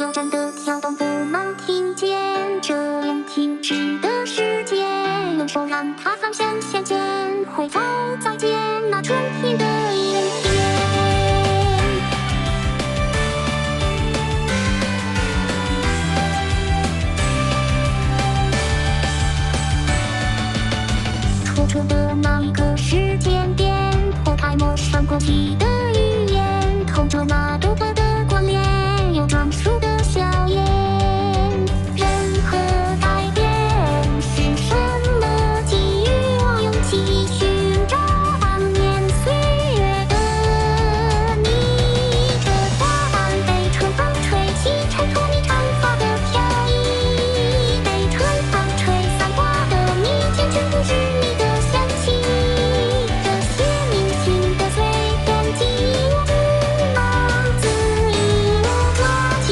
有真的跳动不能听见，这样停止的世界，用手让它方向向前，挥手再见那春天的原点。楚楚的那一个时间点，脱开陌生过去的语言，透着那独特的关联，有专属的笑颜。任何改变是什么？给予我勇气，寻找当年岁月的你。这答案被春风吹起，衬托你长发的飘逸，被春风吹散花的蜜饯，全部是你的香气。这些铭心的碎片，记忆我不能自已，我抓紧，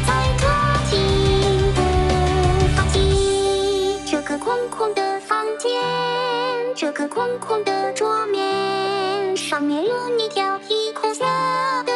再抓紧，不放弃。这个空空的房间，这个空空的桌面，上面有你调皮狂笑的